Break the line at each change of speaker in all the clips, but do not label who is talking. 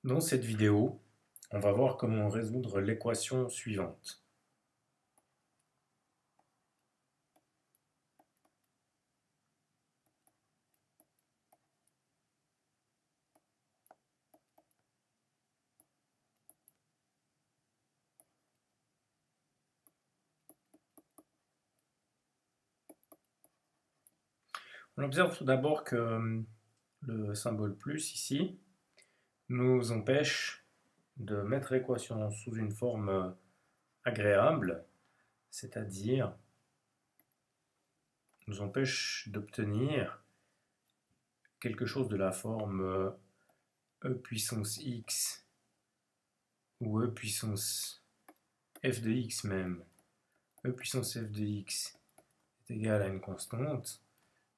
Dans cette vidéo, on va voir comment résoudre l'équation suivante. On observe tout d'abord que le symbole plus ici nous empêche de mettre l'équation sous une forme agréable, c'est-à-dire nous empêche d'obtenir quelque chose de la forme e puissance x ou e puissance f de x même. E puissance f de x est égal à une constante,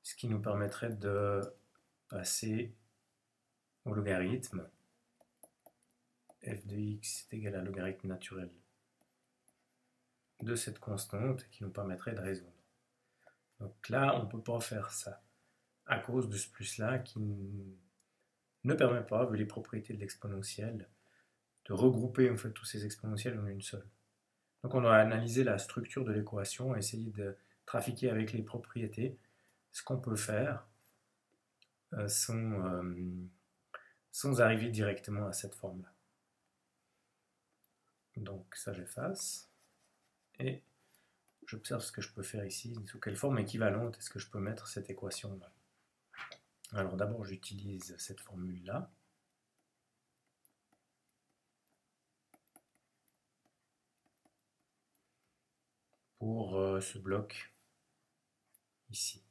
ce qui nous permettrait de passer au logarithme. F de x est égal à logarithme naturel de cette constante qui nous permettrait de résoudre. Donc là, on ne peut pas faire ça à cause de ce plus-là qui ne permet pas, vu les propriétés de l'exponentielle, de regrouper en fait tous ces exponentiels en une seule. Donc on doit analyser la structure de l'équation, essayer de trafiquer avec les propriétés, ce qu'on peut faire sans arriver directement à cette forme-là. Donc ça j'efface, et j'observe ce que je peux faire ici, sous quelle forme équivalente est-ce que je peux mettre cette équation-là. Alors d'abord j'utilise cette formule-là. Pour ce bloc ici.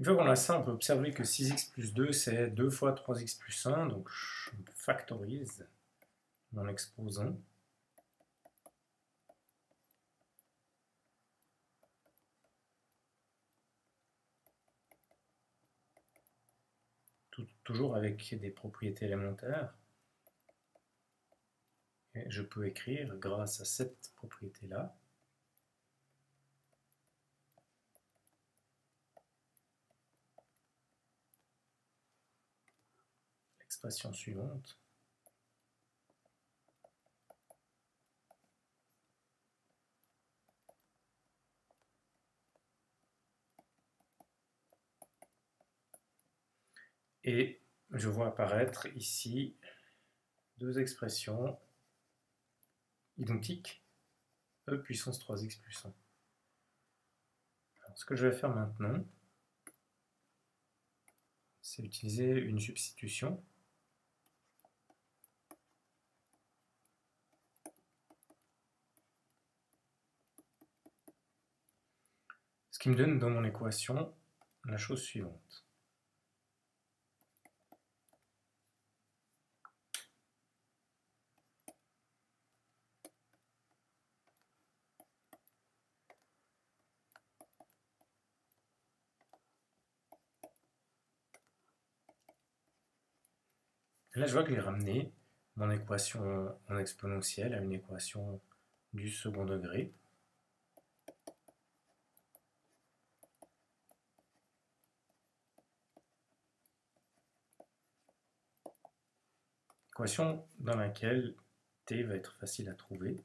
Une fois qu'on a ça, on peut observer que 6x plus 2, c'est 2 fois 3x plus 1, donc je factorise mon exposant. Toujours avec des propriétés élémentaires. Et je peux écrire, grâce à cette propriété-là, l'expression suivante. Et je vois apparaître ici deux expressions identiques, e puissance 3x plus 1. Alors, ce que je vais faire maintenant, c'est utiliser une substitution. Ce qui me donne dans mon équation la chose suivante. Là, je vois que j'ai ramené mon équation en exponentielle à une équation du second degré. Équation dans laquelle t va être facile à trouver.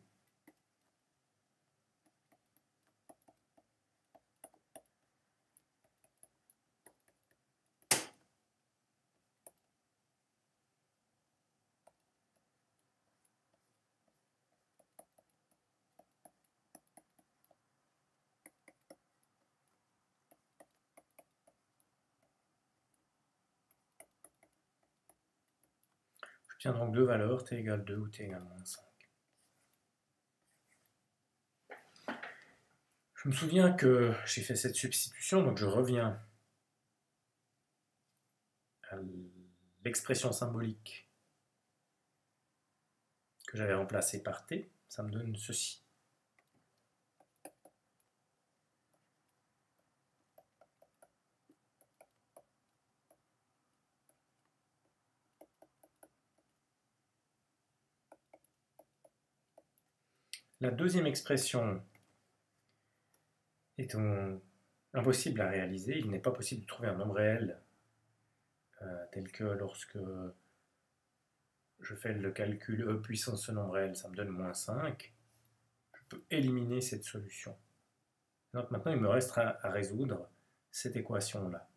J'obtiens donc deux valeurs, t égale 2 ou t égale moins 5. Je me souviens que j'ai fait cette substitution, donc je reviens l'expression symbolique que j'avais remplacée par t, ça me donne ceci. La deuxième expression est impossible à réaliser. Il n'est pas possible de trouver un nombre réel tel que lorsque je fais le calcul e puissance ce nombre réel, ça me donne moins 5. Je peux éliminer cette solution. Donc maintenant, il me restera à résoudre cette équation-là.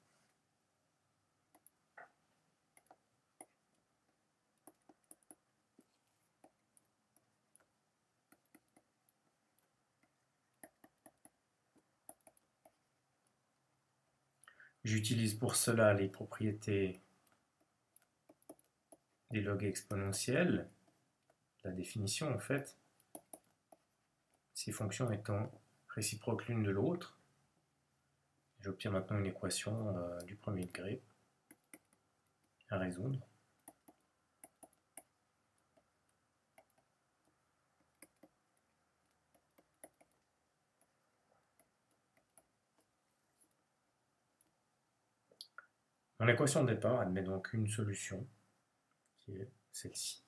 J'utilise pour cela les propriétés des logs exponentiels, la définition en fait, ces fonctions étant réciproques l'une de l'autre. J'obtiens maintenant une équation du premier degré à résoudre. Mon équation de départ admet donc une solution, qui est celle-ci.